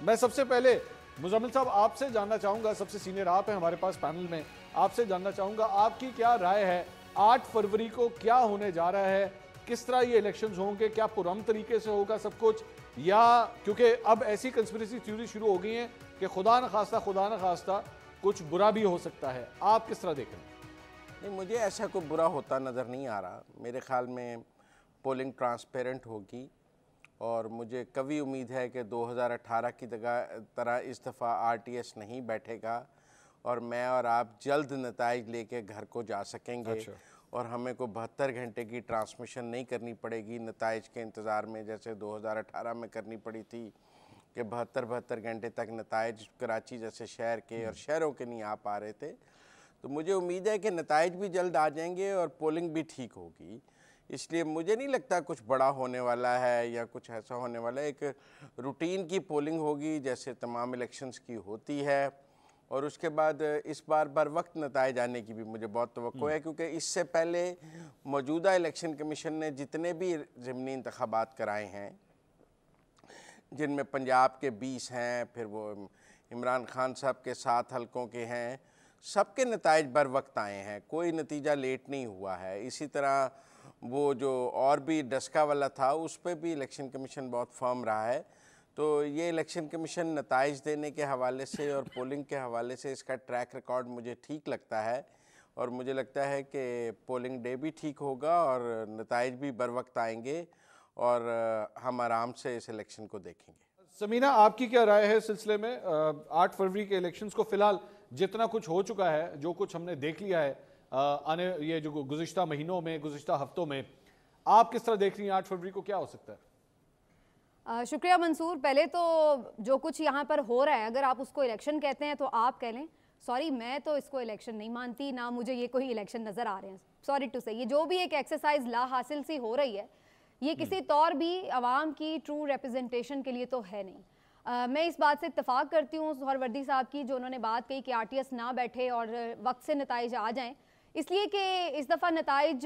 मैं सबसे पहले मुजम्मिल साहब आपसे जानना चाहूंगा, सबसे सीनियर आप हैं हमारे पास पैनल में, आपसे जानना चाहूंगा आपकी क्या राय है 8 फरवरी को क्या होने जा रहा है, किस तरह ये इलेक्शंस होंगे, क्या पुरअमन तरीके से होगा सब कुछ, या क्योंकि अब ऐसी कंस्पिरेसी थ्योरी शुरू हो गई है कि खुदा न खास्ता कुछ बुरा भी हो सकता है, आप किस तरह देख रहे हैं? नहीं, मुझे ऐसा कोई बुरा होता नज़र नहीं आ रहा। मेरे ख्याल में पोलिंग ट्रांसपेरेंट होगी और मुझे कभी उम्मीद है कि 2018 की तरह इस दफ़ा आरटीएस नहीं बैठेगा और मैं और आप जल्द नताइज लेके घर को जा सकेंगे। अच्छा। और हमें को 72 घंटे की ट्रांसमिशन नहीं करनी पड़ेगी नताइज के इंतज़ार में, जैसे 2018 में करनी पड़ी थी कि 72 घंटे तक नताइज कराची जैसे शहर के और शहरों के नहीं आ पा रहे थे। तो मुझे उम्मीद है कि नताइज भी जल्द आ जाएंगे और पोलिंग भी ठीक होगी। इसलिए मुझे नहीं लगता कुछ बड़ा होने वाला है या कुछ ऐसा होने वाला है। एक रूटीन की पोलिंग होगी जैसे तमाम इलेक्शंस की होती है, और उसके बाद इस बार बर वक्त नताइज आने की भी मुझे बहुत तवक्को है, क्योंकि इससे पहले मौजूदा इलेक्शन कमीशन ने जितने भी ज़िमनी इंतखाबात कराए हैं, जिनमें पंजाब के 20 हैं, फिर वो इमरान खान साहब के 7 हलकों के हैं, सबके नताइज बर वक्त आए हैं, कोई नतीजा लेट नहीं हुआ है। इसी तरह वो जो और भी डस्का वाला था उस पर भी इलेक्शन कमीशन बहुत फर्म रहा है। तो ये इलेक्शन कमीशन नताइज देने के हवाले से और पोलिंग के हवाले से इसका ट्रैक रिकॉर्ड मुझे ठीक लगता है, और मुझे लगता है कि पोलिंग डे भी ठीक होगा और नताइज भी बर वक्त आएंगे और हम आराम से इस इलेक्शन को देखेंगे। समीना, आपकी क्या राय है इस सिलसिले में? 8 फरवरी के इलेक्शंस को फिलहाल जितना कुछ हो चुका है, जो कुछ हमने देख लिया है आने ये जो गुज़िश्ता महीनों में, गुज़िश्ता हफ्तों में, आप किस तरह देख रही हैं 8 फरवरी को क्या हो सकता है? शुक्रिया मंसूर। पहले तो जो कुछ यहाँ पर हो रहा है, अगर आप उसको इलेक्शन कहते हैं तो आप कह लें, सॉरी मैं तो इसको इलेक्शन नहीं मानती, ना मुझे ये कोई इलेक्शन नज़र आ रहे हैं। सॉरी टू से, ये जो भी एक एक्सरसाइज ला हासिल सी हो रही है, ये किसी तौर भी आवाम की ट्रू रिप्रेजेंटेशन के लिए तो है नहीं। मैं इस बात से इत्तेफाक करती हूँ सोहरवर्दी साहब की, जो उन्होंने बात कही कि आरटीएस ना बैठे और वक्त से नताइज आ जाएं, इसलिए कि इस दफ़ा नताइज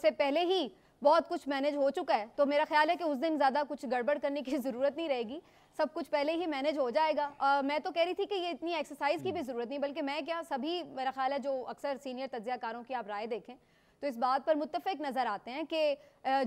से पहले ही बहुत कुछ मैनेज हो चुका है। तो मेरा ख्याल है कि उस दिन ज़्यादा कुछ गड़बड़ करने की ज़रूरत नहीं रहेगी, सब कुछ पहले ही मैनेज हो जाएगा। मैं तो कह रही थी कि ये इतनी एक्सरसाइज की भी ज़रूरत नहीं, बल्कि मैं क्या, सभी मेरा ख्याल है जो अक्सर सीनियर तज्ज़ियाकारों की आप राय देखें तो इस बात पर मुत्तफ़िक नज़र आते हैं कि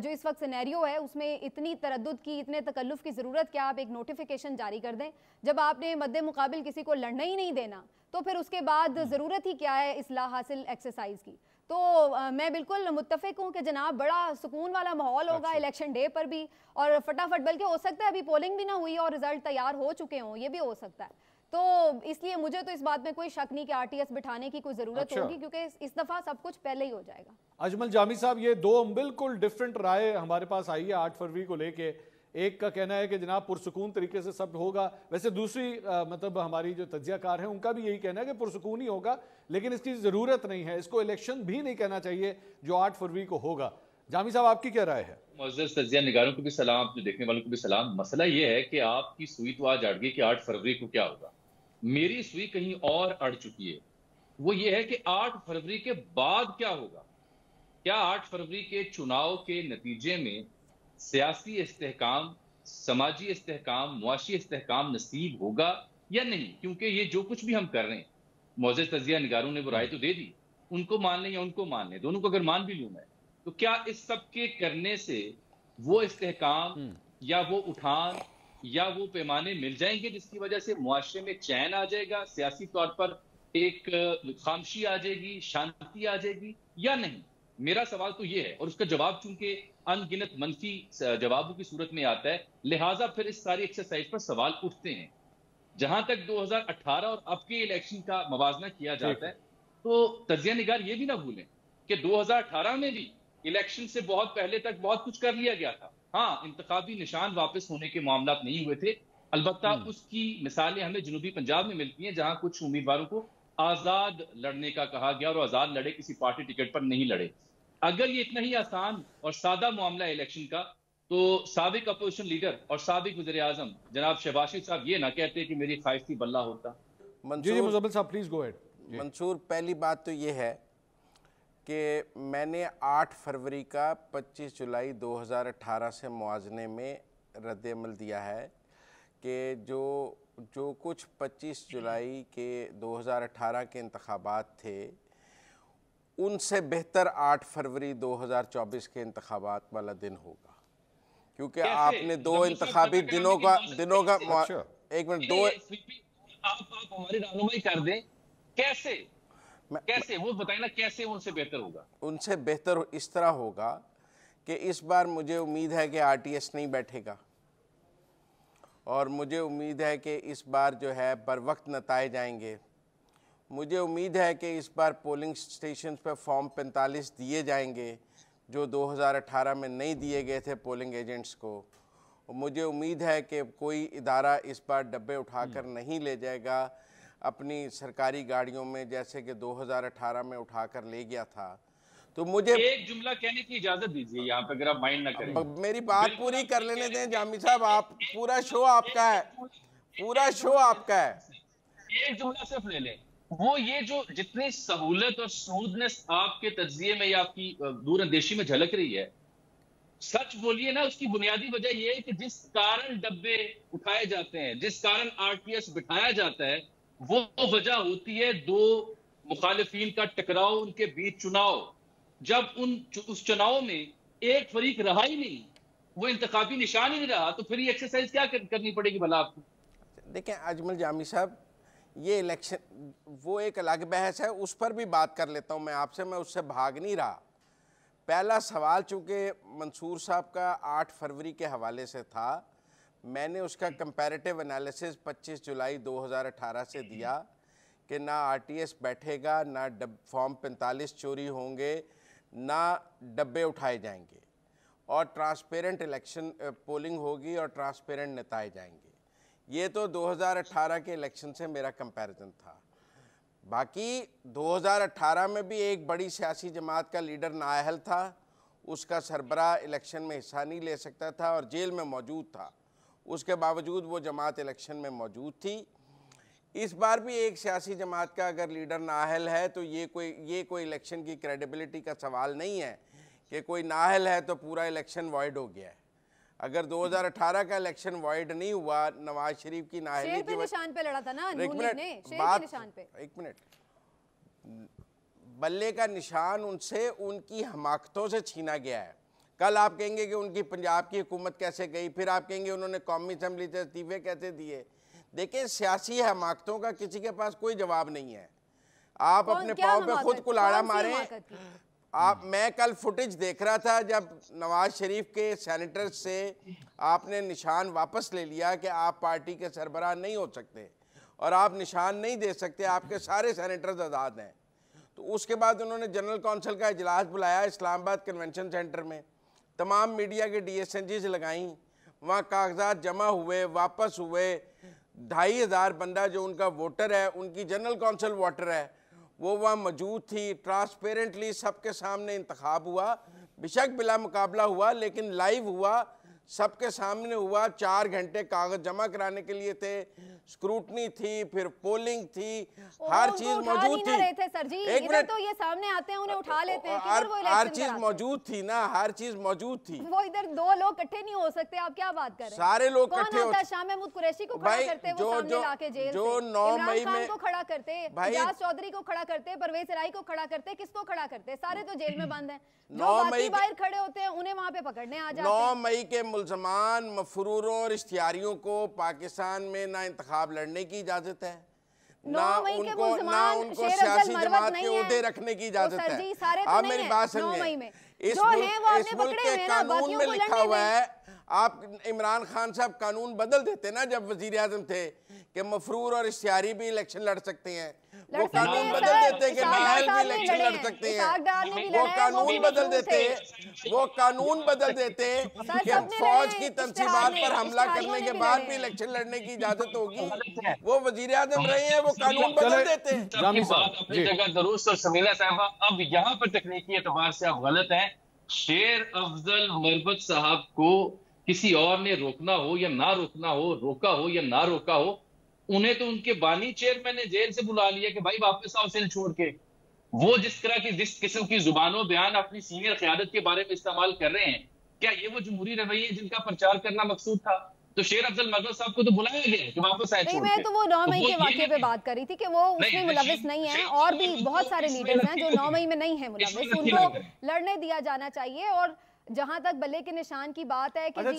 जो इस वक्त सिनेरियो है उसमें इतनी तरद्दुद की, इतने तकल्लुफ़ की ज़रूरत क्या, आप एक नोटिफिकेशन जारी कर दें। जब आपने मद्दे मुकाबिल किसी को लड़ना ही नहीं देना, तो फिर उसके बाद ज़रूरत ही क्या है इस्लाह हासिल एक्सरसाइज की। तो मैं बिल्कुल मुत्तफ़िक हूँ कि जनाब बड़ा सुकून वाला माहौल होगा इलेक्शन डे पर भी, और फटाफट, बल्कि हो सकता है अभी पोलिंग भी ना हुई और रिजल्ट तैयार हो चुके हों, ये भी हो सकता है। तो इसलिए मुझे तो इस बात में कोई शक नहीं कि आरटीएस बिठाने की कोई ज़रूरत होगी, क्योंकि इस दफ़ा सब कुछ पहले ही हो जाएगा। अजमल जामी साहब, ये दो बिल्कुल डिफरेंट राय हमारे पास आई है 8 फरवरी को लेके। एक का कहना है कि जनाब पुरसुकून तरीके से सब होगा, वैसे दूसरी मतलब हमारी जो तज्जियाकार हैं उनका भी यही कहना है कि पुरसुकून ही होगा, लेकिन इसकी ज़रूरत नहीं है, इसको इलेक्शन भी नहीं कहना चाहिए जो 8 फरवरी को होगा। जामी साहब, आपकी क्या राय है? मुअज़्ज़ज़ तज्जिया निगारों को भी सलाम, अपने देखने वालों को भी सलाम। मसला ये है कि आपकी सुई तो आज अड़ गई कि 8 फरवरी को क्या होगा, मेरी सुई कहीं और अड़ चुकी है। वो ये है कि 8 फरवरी के बाद क्या होगा। क्या 8 फरवरी के चुनाव के नतीजे में सियासी इस्तेहकाम, समाजी इस्तेहकाम, मुआशी इस्तेहकाम नसीब होगा या नहीं? क्योंकि ये जो कुछ भी हम कर रहे हैं, मुअज़्ज़ज़ तज्जिया निगारों ने वो राय तो दे दी, उनको मान लें या उनको मान लें, दोनों को अगर मान भी लूं मैं, तो क्या इस सब के करने से वो इस्तेहकाम या वो उठान या वो पैमाने मिल जाएंगे जिसकी वजह से मुआशरे में चैन आ जाएगा, सियासी तौर पर एक खामोशी आ जाएगी, शांति आ जाएगी या नहीं? मेरा सवाल तो ये है, और उसका जवाब चूंकि अनगिनत मनफी जवाबों की सूरत में आता है, लिहाजा फिर इस सारी एक्सरसाइज पर सवाल उठते हैं। जहां तक 2018 और अब के इलेक्शन का मवाजना किया जाता है, तो तज्जिया निगार ये भी ना भूलें कि 2018 में भी इलेक्शन से बहुत पहले तक बहुत कुछ कर लिया गया था। हाँ, इंतखाबी निशान वापस होने के मामला नहीं हुए थे, अलबत्ता उसकी मिसालें हमें जनूबी पंजाब में मिलती हैं, जहां कुछ उम्मीदवारों को आजाद लड़ने का कहा गया और आजाद लड़े, किसी पार्टी टिकट पर नहीं लड़े। अगर ये इतना ही आसान और सादा मामला है इलेक्शन का, तो साबिक अपोजिशन लीडर और साबिक वज़ीर आज़म जनाब शहबाज शरीफ साहब ये ना कहते कि मेरी ख्वाहिश थी बल्ला होता। जी मुज़म्मिल साहब, प्लीज गो अहेड। मंसूर, पहली बात तो ये है कि मैंने 8 फरवरी का 25 जुलाई 2018 से मुआज़ने में रद्द अमल दिया है कि जो कुछ 25 जुलाई के 2018 के इंतखाबात थे, उनसे बेहतर 8 फरवरी 2024 के इंतखाबात वाला दिन होगा, क्योंकि आपने दो इंतखाबी दिनों का अच्छा। एक मिनट, दो आप हमारी रहनुमाई कर दें, कैसे वो बताएं ना, कैसे उनसे बेहतर होगा? उनसे बेहतर इस तरह होगा कि इस बार मुझे उम्मीद है कि आरटीएस नहीं बैठेगा, और मुझे उम्मीद है कि इस बार जो है बर वक्त नताए जाएंगे। मुझे उम्मीद है कि इस बार पोलिंग स्टेशन पर फॉर्म 45 दिए जाएंगे जो 2018 में नहीं दिए गए थे पोलिंग एजेंट्स को। और मुझे उम्मीद है कि कोई इदारा इस बार डब्बे उठाकर नहीं ले जाएगा अपनी सरकारी गाड़ियों में, जैसे कि 2018 में उठाकर ले गया था। तो मुझे एक जुमला कहने की इजाजत दीजिए यहाँ पे, अगर आप माइंड ना करें। मेरी बात पूरी कर लेने दें जामी साहब, आप पूरा शो आपका है, पूरा शो आपका है। एक जुमला सिर्फ ले लें, वो ये जो जितनी सहूलत और स्मूथनेस आपके तज्जिए में या आपकी दूरंदेशी में झलक रही है, सच बोलिए ना, उसकी बुनियादी वजह यह है कि जिस कारण डब्बे उठाए जाते हैं, जिस कारण आरटीएस बिठाया जाता है, वो वजह होती है दो मुखालिफिन का टकराव, उनके बीच चुनाव। जब उस चुनाव में एक फरीक रहा ही नहीं, वो इंतखाबी निशान ही नहीं रहा, तो फिर ये एक्सरसाइज क्या करनी पड़ेगी भला आपको? देखें अजमल जामी साहब, ये इलेक्शन वो एक अलग बहस है, उस पर भी बात कर लेता हूँ मैं आपसे, मैं उससे भाग नहीं रहा। पहला सवाल चूँकि मंसूर साहब का 8 फरवरी के हवाले से था, मैंने उसका कंपैरेटिव एनालिसिस 25 जुलाई 2018 से दिया कि ना आरटीएस बैठेगा, ना फॉर्म 45 चोरी होंगे, ना डब्बे उठाए जाएंगे, और ट्रांसपेरेंट इलेक्शन पोलिंग होगी और ट्रांसपेरेंट नताए जाएंगे। ये तो 2018 के इलेक्शन से मेरा कंपैरिजन था। बाकी 2018 में भी एक बड़ी सियासी जमात का लीडर नाअहल था, उसका सरबराह इलेक्शन में हिस्सा नहीं ले सकता था और जेल में मौजूद था, उसके बावजूद वो जमात इलेक्शन में मौजूद थी। इस बार भी एक सियासी जमात का अगर लीडर नाअहल है तो ये कोई इलेक्शन की क्रेडिबिलिटी का सवाल नहीं है कि कोई नाअहल है तो पूरा इलेक्शन वॉइड हो गया है। अगर 2018 का इलेक्शन वॉइड नहीं हुआ, नवाज शरीफ की नाअहली की निशान पे लड़ा था ना, एक मिनट बात, एक मिनट, बल्ले का निशान उनसे उनकी हमाकतों से छीना गया है। कल आप कहेंगे कि उनकी पंजाब की हुकूमत कैसे गई, फिर आप कहेंगे उन्होंने कौमी असम्बली से इस्तीफे कैसे दिए। देखिए सियासी हमाकतों का किसी के पास कोई जवाब नहीं है। आप अपने पाँव पे खुद कुल्हाड़ा मारें। मैं कल फुटेज देख रहा था जब नवाज शरीफ के सेनेटर से आपने निशान वापस ले लिया कि आप पार्टी के सरबराह नहीं हो सकते और आप निशान नहीं दे सकते, आपके सारे सेनेटर्स आज़ाद हैं। तो उसके बाद उन्होंने जनरल कौंसिल का इजलास बुलाया इस्लामाबाद कन्वेंशन सेंटर में, तमाम मीडिया के DSNGs लगाई, वहाँ कागजात जमा हुए, वापस हुए। 2500 बंदा जो उनका वोटर है, उनकी जनरल कौंसिल वोटर है, वो वहाँ मौजूद थी। ट्रांसपेरेंटली सबके सामने इंतखाब हुआ, बेशक बिला मुकाबला हुआ, लेकिन लाइव हुआ, सबके सामने हुआ। 4 घंटे कागज जमा कराने के लिए थे, स्क्रूटनी थी, फिर पोलिंग थी, हर चीज मौजूद थी। एक मिनट, तो ये सामने आते हैं उन्हें उठा लेते हैं, हर चीज मौजूद थी ना, हर चीज मौजूद थी। वो इधर दो लोग इकट्ठे नहीं हो सकते, आप क्या बात कर रहे हैं? सारे लोग इकट्ठे हो सकते। शाह महमूद कुरैशी को खड़ा करते, वो सामने लाके जेल जो 9 मई में को खड़ा करते, इजाज चौधरी को खड़ा करते, परवेज इलाही को खड़ा करते, किसको खड़ा करते? सारे तो जेल में बंद हैं। 9 मई बाहर खड़े होते हैं उन्हें वहां पे पकड़ने आ जाते हैं। 9 मई के मुल्ज़मान, मफरूरों और इश्तिहारियों को पाकिस्तान में ना इंतखाब लड़ने की इजाजत है, ना उनको सियासी जमात के ओहदे रखने की इजाजत है। आप मेरी बात समझें, इस मुल्क के कानून में लिखा हुआ है। आप इमरान खान साहब कानून बदल देते ना जब वजीर आजम थे कि मफरूर और इश्तिहारी भी इलेक्शन लड़ सकते हैं, वो कानून बदल देते कि नाअहल भी इलेक्शन लड़ सकते हैं। वो कानून बदल देते कि फौज की तंसीबात पर हमला करने के बाद भी इलेक्शन लड़ने की इजाजत होगी। वो वजीर आजम रहे हैं, वो कानून बदल देते हैं। अपनी जगह दुरुस्त और समीला साहबा, अब यहाँ पर तकनीकी एतबार से आप गलत हैं। शेर अफजल मरबत साहब को किसी और ने रोकना हो या ना रोकना हो, रोका हो या ना रोका हो, उन्हें तो उनके बानी चेयरमैन ने जेल से बुला लिया कि भाई वापस आओ सेल छोड़ के। वो जिस किस्म की जुबानों बयान अपनी सीनियर क़यादत के बारे में इस्तेमाल कर रहे हैं, क्या ये वो जमहूरी रवैये जिनका प्रचार करना मकसूद था? तो शेर अफजल मजहर साहब को तो बुलाया गया कि वापस आए नहीं, छोड़ मैं के। तो वो 9 मई वो के ये वाकये पे नहीं- बात कर रही थी कि वो उसमें मुलविस नहीं है, और भी बहुत सारे लीडर्स हैं जो 9 मई में नहीं है मुलविस, उनको लड़ने दिया जाना चाहिए। और जहां तक बल्ले के निशान की बात है कि अच्छा, जी